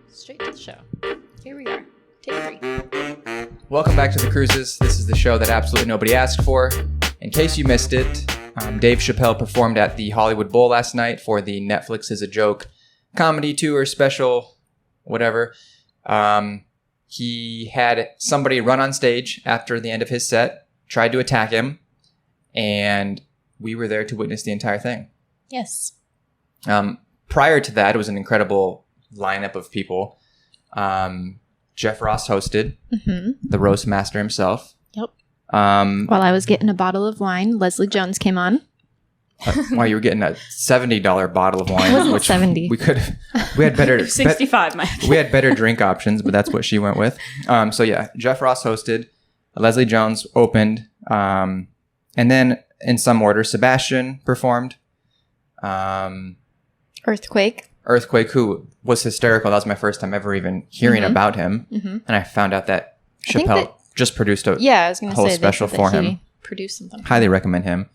Straight to the show. Here we are. Take 3. Welcome back to the KRUSES. This is the show that absolutely nobody asked for. In case you missed it, Dave Chappelle performed at the Hollywood Bowl last night for the Netflix is a Joke comedy tour special, whatever. He had somebody run on stage after the end of his set, tried to attack him, and we were there to witness the entire thing. Yes. Prior to that, it was an incredible lineup of people. Jeff Ross hosted, the roast master himself. Yep. While I was getting a bottle of wine, Leslie Jones came on. While you were getting a $70 bottle of wine, It wasn't which 70. we had better 65, Mike. we had better drink options, but that's what she went with. So yeah, Jeff Ross hosted, Leslie Jones opened, and then in some order, Sebastian performed. Earthquake, who was hysterical. That was my first time ever even hearing about him, and I found out that Chappelle just produced a I was going to whole say special for him. He produced something. Highly recommend him.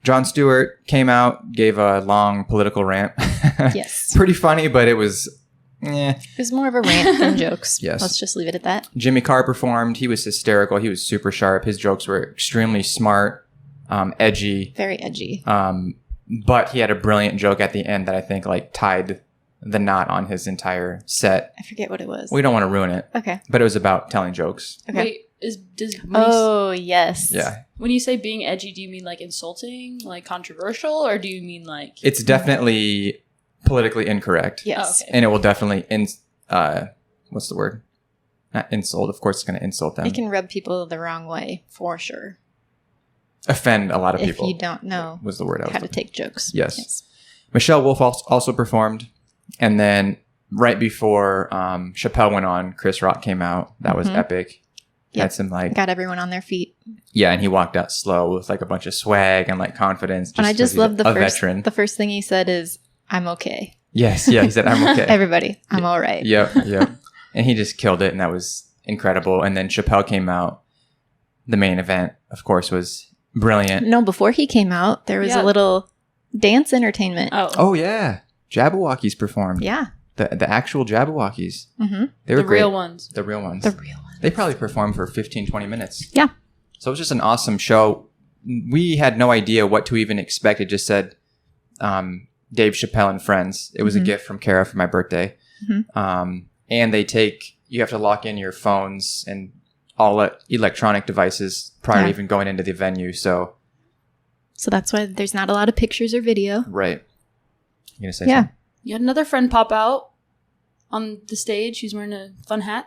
Jon Stewart came out, gave a long political rant. Yes. Pretty funny, but it was... It was more of a rant than jokes. Yes. Let's just leave it at that. Jimmy Carr performed. He was hysterical. He was super sharp. His jokes were extremely smart, edgy. Very edgy. But he had a brilliant joke at the end that I think tied the knot on his entire set. I forget what it was. We don't want to ruin it. Okay. But it was about telling jokes. Okay. Wait, yes. Yeah. when you say being edgy, do you mean insulting, controversial, or do you mean It's definitely politically incorrect. Yes. Oh, okay. And it will definitely what's the word? Not insult. Of course, it's going to insult them. It can rub people the wrong way, for sure. Offend a lot of people. If you don't know was the word I was how to looking. take jokes. Yes. Michelle Wolf also performed. And then right before Chappelle went on, Chris Rock came out. That was epic. Yep. Had some Got everyone on their feet. Yeah, and he walked out slow with a bunch of swag and confidence. And I just love veteran. The first thing he said is, "I'm okay." Yes, yeah, he said, "I'm okay." Everybody, I'm all right. Yep. And he just killed it, and that was incredible. And then Chappelle came out. The main event, of course, was brilliant. No, before he came out, there was a little dance entertainment. Oh yeah, Jabberwockies performed. Yeah. The actual Jabberwockies. Mm-hmm. They were the real ones. The real ones. The real ones. They probably performed for 15, 20 minutes. Yeah. So it was just an awesome show. We had no idea what to even expect. It just said Dave Chappelle and Friends. It was a gift from Kara for my birthday. And you have to lock in your phones and all electronic devices prior to even going into the venue. So that's why there's not a lot of pictures or video. Right. You going to say something? You had another friend pop out on the stage. He's wearing a fun hat.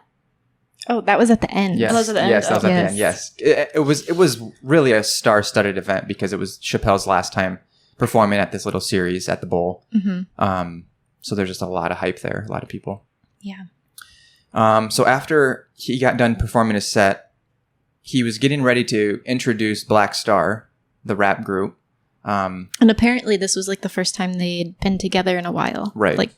Oh, that was at the end. Yes, that was at the end. Yes, that was at the end. Yes, it was really a star-studded event because it was Chappelle's last time performing at this little series at the Bowl. So there's just a lot of hype there, a lot of people. Yeah. So after he got done performing his set, he was getting ready to introduce Black Star, the rap group. And apparently this was the first time they'd been together in a while. Right.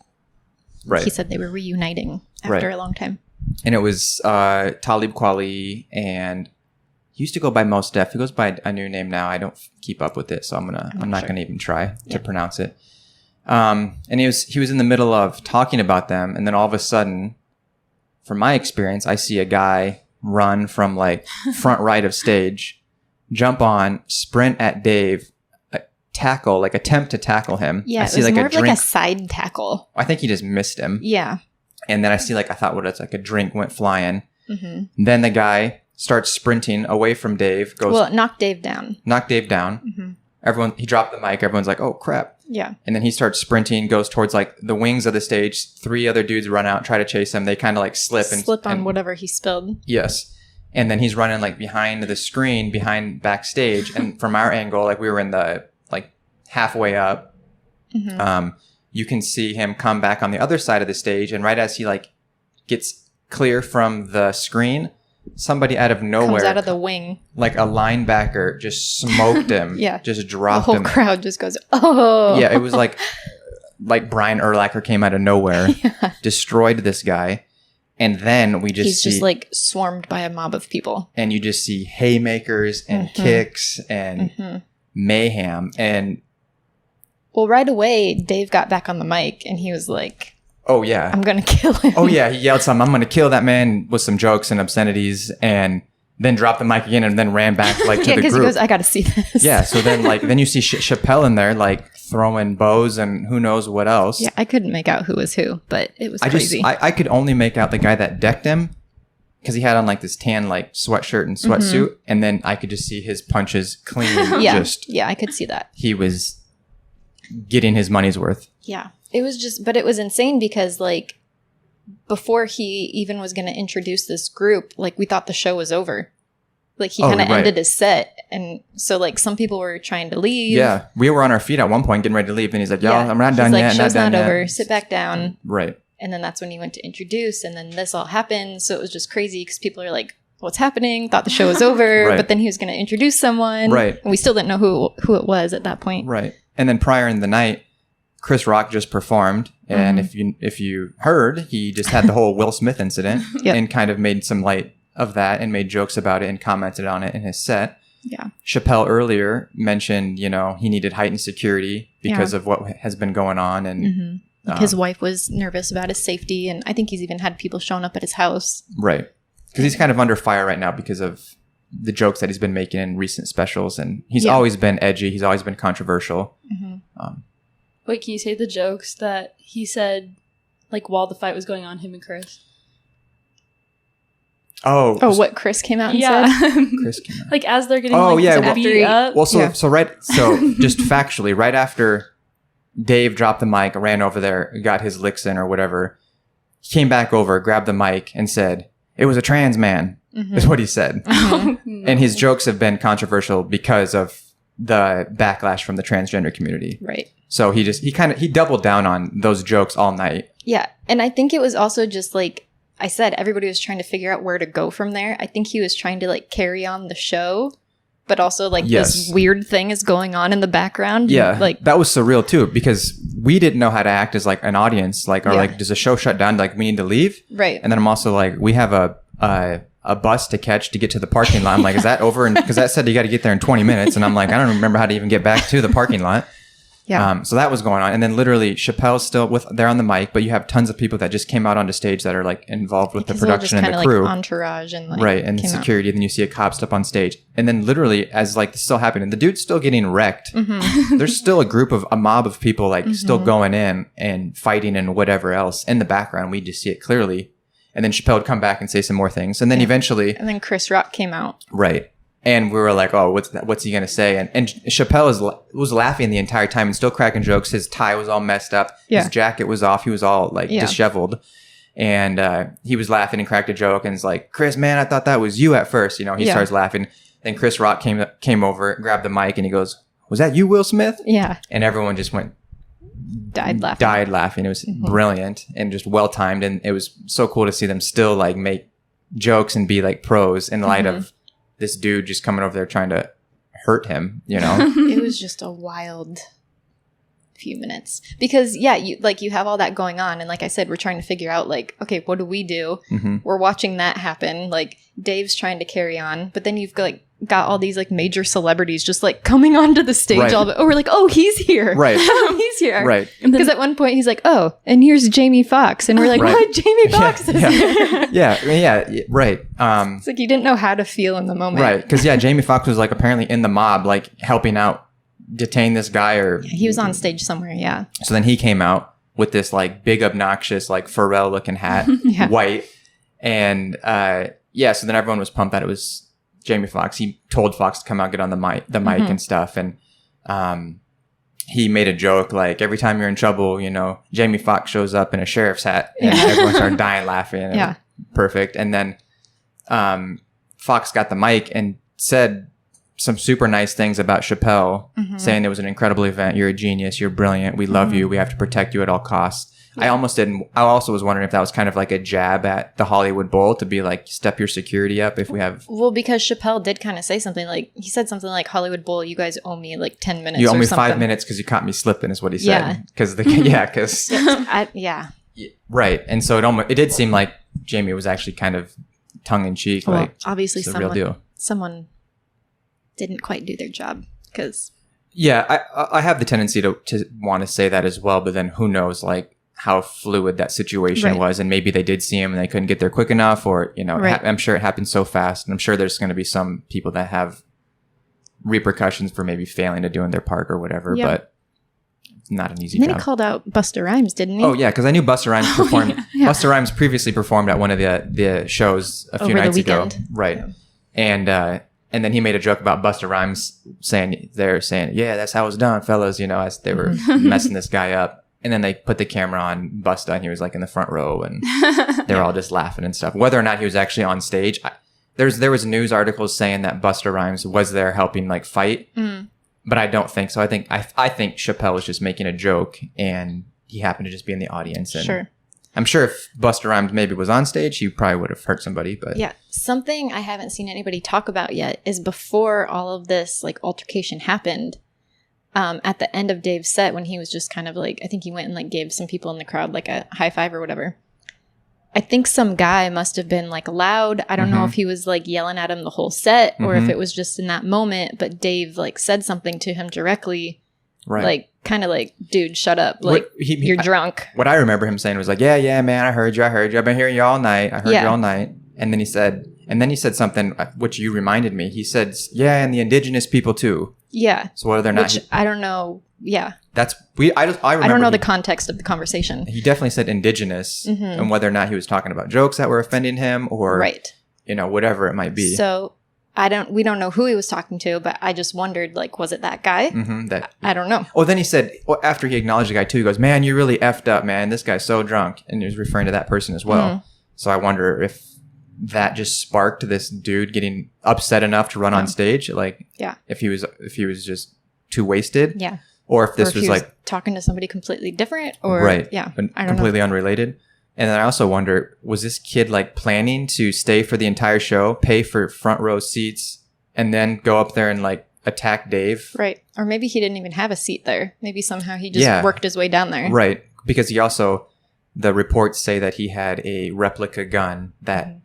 Right. He said they were reuniting after a long time. And it was Talib Kweli, and he used to go by Mos Def. He goes by a new name now. I don't keep up with it, so I'm not gonna even try to pronounce it. And he was in the middle of talking about them, and then all of a sudden, from my experience, I see a guy run from front right of stage, jump on, sprint at Dave, attempt to tackle him. Yeah, I it see was more of a side tackle. I think he just missed him. Yeah. And then I see I thought what it's a drink went flying. Then the guy starts sprinting away from Dave. Knocked Dave down. Everyone, he dropped the mic. Everyone's like, "Oh crap!" Yeah. And then he starts sprinting, goes towards the wings of the stage. 3 other dudes run out, try to chase him. They kind of slip on whatever he spilled. Yes. And then he's running behind the screen, behind backstage. And from our angle, we were in the halfway up. You can see him come back on the other side of the stage, and right as he gets clear from the screen, somebody out of nowhere comes out of the wing, a linebacker, just smoked him. Yeah, just dropped him. The whole crowd just goes, "Oh!" Yeah, it was like Brian Urlacher came out of nowhere, destroyed this guy, and then he's just swarmed by a mob of people, and you just see haymakers and kicks and mayhem and. Well, right away, Dave got back on the mic and he was like, Oh, yeah. I'm going to kill him. Oh, yeah. He yelled something, I'm going to kill that man with some jokes and obscenities, and then dropped the mic again and then ran back like to Yeah, the because group. he goes, I got to see this. Yeah. So then then you see Chappelle in there like throwing bows and who knows what else. Yeah, I couldn't make out who was who, but it was crazy. I could only make out the guy that decked him because he had on like this tan like sweatshirt and sweatsuit, and then I could just see his punches clean. Yeah, I could see that. He was getting his money's worth. Yeah. It was just, but it was insane because like before he even was going to introduce this group, like we thought the show was over. Like he kind of ended his set. And so like some people were trying to leave. Yeah. We were on our feet at one point getting ready to leave. And he's like, I'm not done yet. Show's not over. Sit back down. Right. And then that's when he went to introduce. And then this all happened. So it was just crazy because people are like, what's happening? Thought the show was over. But then he was going to introduce someone. Right. And we still didn't know who it was at that point. Right. And then prior in the night, Chris Rock just performed, and if you heard, he just had the whole Will Smith incident and kind of made some light of that and made jokes about it and commented on it in his set. Yeah. Chappelle earlier mentioned, he needed heightened security because of what has been going on, and his wife was nervous about his safety, and I think he's even had people showing up at his house. Right. Because he's kind of under fire right now because of the jokes that he's been making in recent specials, and he's always been edgy. He's always been controversial. Wait, can you say the jokes that he said, like, while the fight was going on, him and Chris? Oh, what Chris came out and said? Chris came out. Like, as they're getting, beat up. Well, so just factually, right after Dave dropped the mic, ran over there, got his licks in or whatever, he came back over, grabbed the mic, and said, "It was a trans man," is what he said. And his jokes have been controversial because of the backlash from the transgender community. Right. So he doubled down on those jokes all night. Yeah. And I think it was also just like I said, everybody was trying to figure out where to go from there. I think he was trying to like carry on the show, but also like this weird thing is going on in the background. Yeah. Like that was surreal too, because we didn't know how to act as like an audience, like, or like, does the show shut down? Like we need to leave. Right. And then I'm also like, we have a bus to catch to get to the parking lot. I'm like, is that over? Because that said you got to get there in 20 minutes. And I'm like, I don't remember how to even get back to the parking lot. Yeah. So that was going on. And then literally Chappelle's still there on the mic, but you have tons of people that just came out onto stage that are like involved with the production and the crew. Like entourage and like right. And security. Then you see a cop step on stage. And then literally as like this still happening, the dude's still getting wrecked. There's still a mob of people like still going in and fighting and whatever else in the background. We just see it clearly. And then Chappelle would come back and say some more things. And then eventually... And then Chris Rock came out. Right. And we were like, oh, what's he going to say? And Chappelle was laughing the entire time and still cracking jokes. His tie was all messed up. Yeah. His jacket was off. He was all like disheveled. And he was laughing and cracked a joke. And it's like, Chris, man, I thought that was you at first. He starts laughing. Then Chris Rock came over, grabbed the mic, and he goes, was that you, Will Smith? Yeah. And everyone just died laughing. It was brilliant and just well timed, and it was so cool to see them still like make jokes and be like pros in light of this dude just coming over there trying to hurt him. It was just a wild few minutes because you have all that going on, and like I said, we're trying to figure out like, okay, what do we do? We're watching that happen. Like Dave's trying to carry on, but then you've got all these like major celebrities just like coming onto the stage. Right. We're like, oh, he's here. Right. He's here. Right. Because at one point he's like, oh, and here's Jamie Foxx. And we're like, what? Jamie Foxx is here. Yeah. Right. It's like you didn't know how to feel in the moment. Right. Because Jamie Foxx was like apparently in the mob, like helping out detain this guy or... Yeah, he was on stage somewhere. Yeah. So then he came out with this like big obnoxious like Pharrell looking hat, white. And so then everyone was pumped that it was Jamie Foxx. He told Fox to come out, get on the mic and stuff. And he made a joke like, every time you're in trouble, Jamie Foxx shows up in a sheriff's hat, and everyone started dying laughing. And it was perfect. And then Fox got the mic and said some super nice things about Chappelle, saying it was an incredible event. You're a genius. You're brilliant. We love you. We have to protect you at all costs. Yeah. I also was wondering if that was kind of like a jab at the Hollywood Bowl to be like, step your security up if we have... Well, because Chappelle did kind of say something like, he said something like, Hollywood Bowl, you guys owe me like 10 minutes. You owe me 5 minutes because you caught me slipping is what he said. Right. And so it did seem like Jamie was actually kind of tongue in cheek. Well, like, obviously someone didn't quite do their job because... Yeah, I have the tendency to want to say that as well, but then who knows, like, how fluid that situation was, and maybe they did see him and they couldn't get there quick enough, or I'm sure it happened so fast, and I'm sure there's going to be some people that have repercussions for maybe failing to doing their part or whatever, but it's not an easy job. Then he called out Busta Rhymes, didn't he? Oh yeah, because I knew Busta Rhymes performed. Busta Rhymes previously performed at one of the shows a few nights ago, right? Yeah. And then he made a joke about Busta Rhymes saying, yeah, that's how it's done, fellas, as they were messing this guy up. And then they put the camera on Busta, and he was like in the front row, and they were all just laughing and stuff. Whether or not he was actually on stage, there was news articles saying that Busta Rhymes was there helping like fight, but I don't think so. I think Chappelle was just making a joke, and he happened to just be in the audience. And sure. I'm sure if Busta Rhymes maybe was on stage, he probably would have hurt somebody. But yeah, something I haven't seen anybody talk about yet is before all of this like altercation happened. At the end of Dave's set, when he was just kind of like, I think he went and like gave some people in the crowd like a high five or whatever. I think some guy must have been like loud. I don't know if he was like yelling at him the whole set or if it was just in that moment. But Dave like said something to him directly. Right. Like, kind of like, dude, shut up. Like, you're drunk. What I remember him saying was like, yeah, man, I heard you. I've been hearing you all night. I heard you all night. And then he said something, which you reminded me. He said, yeah, and the indigenous people too. Yeah. So whether or not... Which, I don't know. Yeah. I remember... I don't know the context of the conversation. He definitely said indigenous, and whether or not he was talking about jokes that were offending him or, whatever it might be. So... we don't know who he was talking to, but I just wondered, like, was it that guy? I don't know. Then he said, after he acknowledged the guy too, he goes, man, you really effed up, man. This guy's so drunk. And he was referring to that person as well. So I wonder if that just sparked this dude getting upset enough to run on stage. Like, if he was just too wasted. Yeah. Or if this was like talking to somebody completely different or, I don't know. Completely unrelated. And then I also wonder, was this kid like planning to stay for the entire show, pay for front row seats, and then go up there and like attack Dave? Right. Or maybe he didn't even have a seat there. Maybe somehow he just worked his way down there. Right. Because the reports say that he had a replica gun that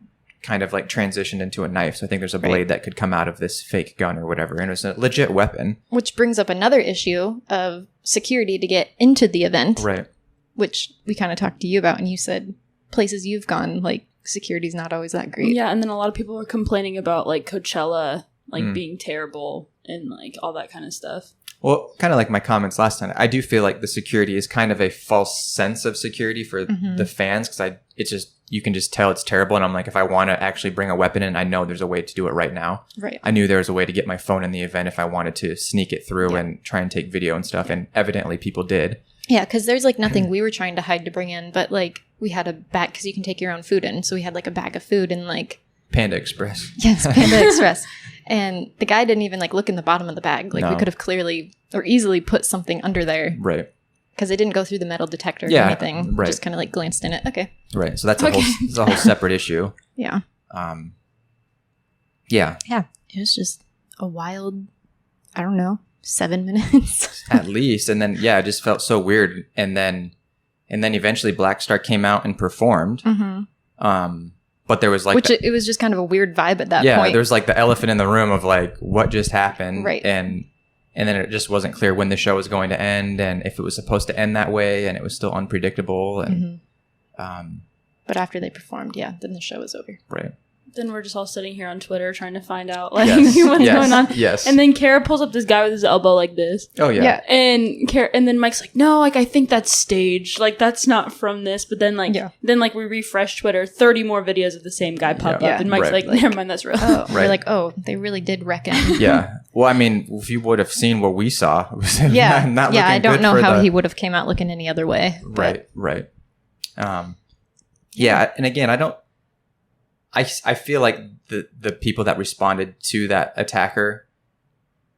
kind of like transitioned into a knife. So I think there's a blade that could come out of this fake gun or whatever. And it was a legit weapon. Which brings up another issue of security to get into the event. Right. Which we kind of talked to you about, and you said places you've gone, like, security's not always that great. Yeah, and then a lot of people were complaining about, like, Coachella, like, being terrible and, like, all that kind of stuff. Well, kind of like my comments last time, I do feel like the security is kind of a false sense of security for the fans, because you can just tell it's terrible, and I'm like, if I want to actually bring a weapon in, I know there's a way to do it right now. Right. I knew there was a way to get my phone in the event if I wanted to sneak it through and try and take video and stuff, and evidently people did. Yeah, because there's like nothing we were trying to hide to bring in, but like we had a bag, because you can take your own food in. So we had like a bag of food and like... Panda Express. Yes, Panda Express. And the guy didn't even like look in the bottom of the bag. Like we could have clearly or easily put something under there. Right. Because it didn't go through the metal detector or anything. Right. Just kind of like glanced in it. Okay. Right. So that's a whole separate issue. Yeah. Yeah. Yeah. It was just a wild, I don't know, 7 minutes. At least. And then, it just felt so weird. And then eventually Black Star came out and performed. But there was like... it was just kind of a weird vibe at that point. Yeah, there was like the elephant in the room of like, what just happened? Right. And then it just wasn't clear when the show was going to end and if it was supposed to end that way, and it was still unpredictable. And but after they performed, then the show was over. Right. Then we're just all sitting here on Twitter trying to find out like what's going on. Yes. And then Kara pulls up this guy with his elbow like this. Oh yeah. And then Mike's like, no, like I think that's staged. Like that's not from this. But then we refresh Twitter, 30 more videos of the same guy pop up, and Mike's like, never mind, that's real. Oh, we're like, they really did reckon. Yeah. Well, I mean, if you would have seen what we saw, it was not looking I don't know how he would have came out looking any other way. Right. Right. Yeah. And again, I feel like the people that responded to that attacker,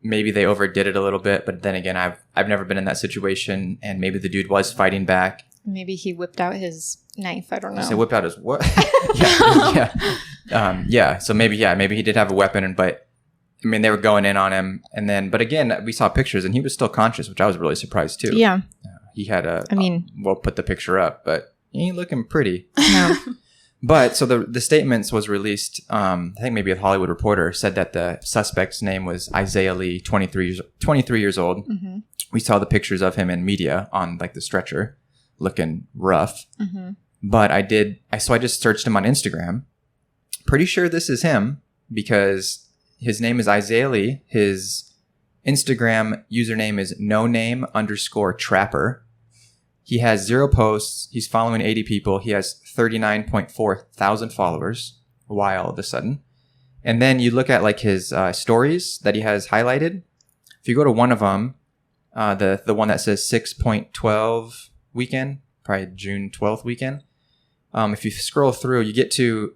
maybe they overdid it a little bit, but then again, I've never been in that situation, and maybe the dude was fighting back. Maybe he whipped out his knife. I don't know. So whipped out his what? So maybe he did have a weapon, but I mean they were going in on him, but again we saw pictures and he was still conscious, which I was really surprised too. Yeah, he had we'll put the picture up, but he ain't looking pretty. No. But so the statements was released, I think maybe a Hollywood Reporter said that the suspect's name was Isaiah Lee, 23 years old. We saw the pictures of him in media on like the stretcher. looking rough. But I just searched him on Instagram. Pretty sure this is him because his name is Isaiah Lee. His Instagram username is noname_trapper. He has 0 posts. He's following 80 people. He has 39.4 thousand followers. Why all of a sudden? And then you look at like his stories that he has highlighted. If you go to one of them, the one that says 6.12 weekend, probably June 12th weekend. If you scroll through, you get to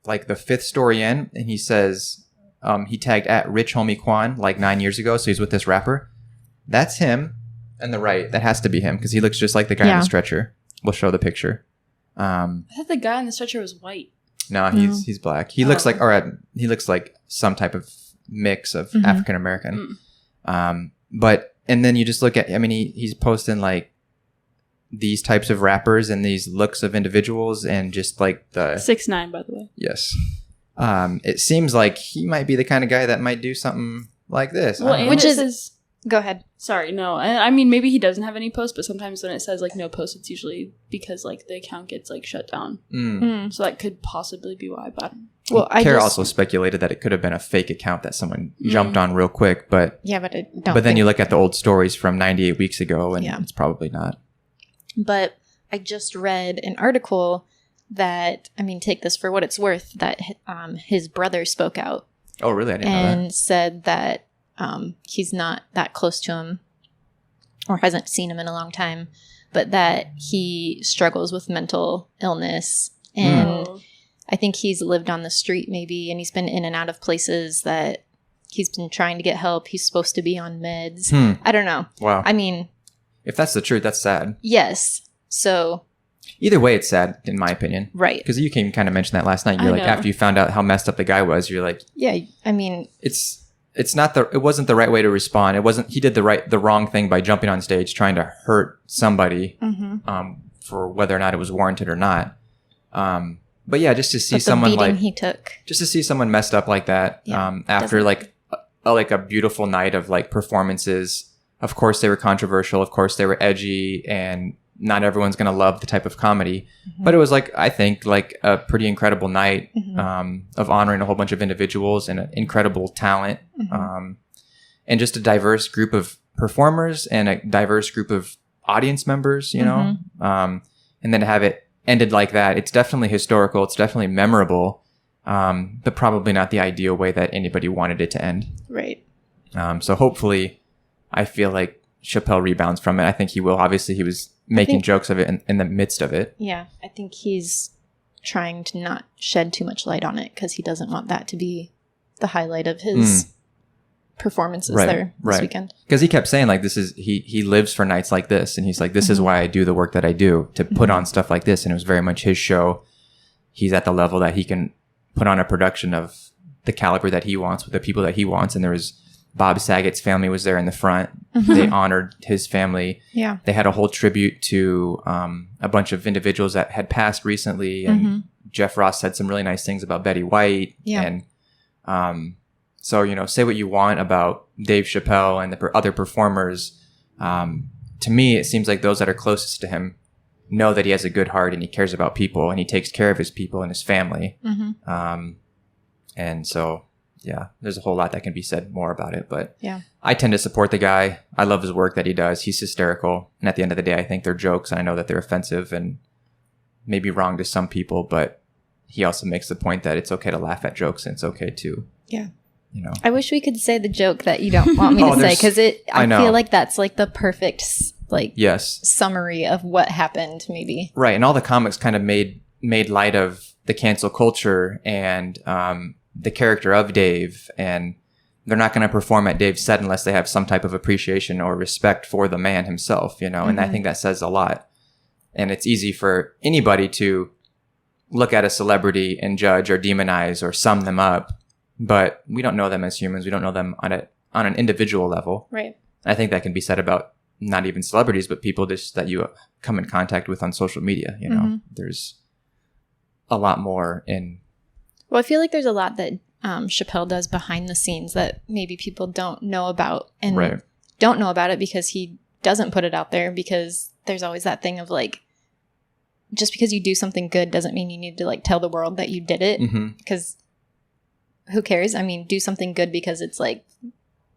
like the 5th story in, and he says he tagged at Rich Homie Quan like 9 years ago. So he's with this rapper. That's him. On the right, that has to be him because he looks just like the guy on the stretcher. We'll show the picture. I thought the guy on the stretcher was white. No, he's black. He looks like he looks like some type of mix of African American. But and then you just look at, I mean, he's posting like these types of rappers and these looks of individuals and just like the 6'9", by the way. Yes. It seems like he might be the kind of guy that might do something like this. Well, which is. Go ahead. Sorry, no. I mean, maybe he doesn't have any posts, but sometimes when it says like no posts, it's usually because like the account gets like shut down. So that could possibly be why. But Kara also speculated that it could have been a fake account that someone jumped on real quick. But but then you look at the old stories from 98 weeks ago, and it's probably not. But I just read an article that, I mean, take this for what it's worth, that his brother spoke out. Oh, really? I didn't know that. And said that he's not that close to him or hasn't seen him in a long time, but that he struggles with mental illness. And I think he's lived on the street maybe, and he's been in and out of places that he's been trying to get help. He's supposed to be on meds. I don't know. Wow. I mean, if that's the truth, that's sad. Yes. So either way, it's sad, in my opinion. Right. Because you can kind of mention that last night. You're like, after you found out how messed up the guy was, you're like, yeah, I mean, it wasn't the right way to respond. He did the wrong thing by jumping on stage, trying to hurt somebody, for whether or not it was warranted or not. But yeah, just to see someone just to see someone messed up like that, after like a beautiful night of like performances. Of course they were controversial. Of course they were edgy, and not everyone's going to love the type of comedy, but it was like, I think like a pretty incredible night, of honoring a whole bunch of individuals and an incredible talent, and just a diverse group of performers and a diverse group of audience members, you know, and then to have it ended like that, it's definitely historical. It's definitely memorable, but probably not the ideal way that anybody wanted it to end. Right. So hopefully I feel like Chappelle rebounds from it. I think he will. Obviously he was making jokes of it in the midst of it. Yeah. I think he's trying to not shed too much light on it because he doesn't want that to be the highlight of his performances there this weekend. Because he kept saying like, he lives for nights like this. And he's like, this is why I do the work that I do, to put on stuff like this. And it was very much his show. He's at the level that he can put on a production of the caliber that he wants with the people that he wants. And there was Bob Saget's family was there in the front. They honored his family. Yeah. They had a whole tribute to a bunch of individuals that had passed recently. And Jeff Ross said some really nice things about Betty White. Yeah. And so, you know, say what you want about Dave Chappelle and the other performers. To me, it seems like those that are closest to him know that he has a good heart and he cares about people and he takes care of his people and his family. And so, yeah, there's a whole lot that can be said more about it, but I tend to support the guy. I love his work that he does. He's hysterical. And at the end of the day, I think they're jokes. And I know that they're offensive and maybe wrong to some people, but he also makes the point that it's okay to laugh at jokes and it's okay to, you know. I wish we could say the joke that you don't want me to say, because I feel like that's like the perfect summary of what happened, maybe. Right. And all the comics kind of made light of the cancel culture and the character of Dave, and they're not going to perform at Dave's set unless they have some type of appreciation or respect for the man himself, you know. And I think that says a lot. And it's easy for anybody to look at a celebrity and judge or demonize or sum them up, but we don't know them as humans. We don't know them on an individual level. Right. I think that can be said about not even celebrities, but people just that you come in contact with on social media. You know, there's a lot more in. Well, I feel like there's a lot that Chappelle does behind the scenes that maybe people don't know about, and don't know about it because he doesn't put it out there, because there's always that thing of like, just because you do something good doesn't mean you need to like tell the world that you did it, because who cares? I mean, do something good because it's like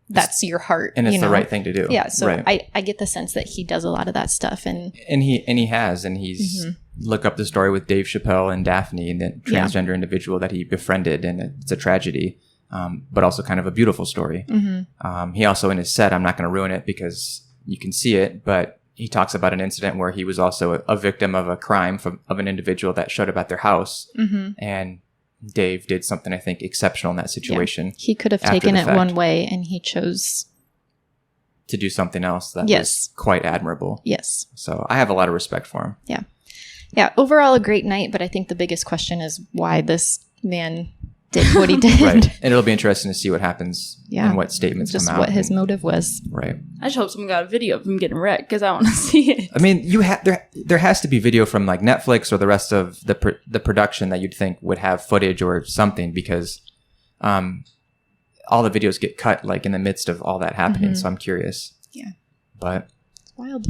that's your heart, and it's the right thing to do. Yeah, so I get the sense that he does a lot of that stuff, and he's look up the story with Dave Chappelle and Daphne, and the transgender individual that he befriended, and it's a tragedy, but also kind of a beautiful story. He also in his set, I'm not going to ruin it because you can see it, but he talks about an incident where he was also a victim of a crime of an individual that showed up at their house, and Dave did something, I think, exceptional in that situation. Yeah. He could have taken it one way, and he chose to do something else that was quite admirable. Yes. So I have a lot of respect for him. Yeah. Yeah. Overall, a great night, but I think the biggest question is why this man did what he did. Right. And it'll be interesting to see what happens and what statements come out. Just what his motive was. Right. I just hope someone got a video of him getting wrecked because I want to see it. I mean, there has to be video from like Netflix or the rest of the production that you'd think would have footage or something, because all the videos get cut like in the midst of all that happening. So I'm curious. Yeah. But it's wild.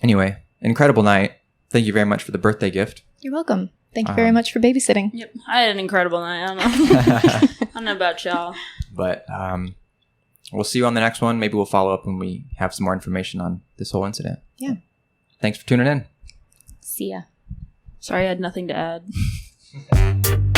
Anyway, incredible night. Thank you very much for the birthday gift. You're welcome. Thank you very much for babysitting. Yep. I had an incredible night. I don't know. I don't know about y'all. But we'll see you on the next one. Maybe we'll follow up when we have some more information on this whole incident. Yeah. Thanks for tuning in. See ya. Sorry, I had nothing to add.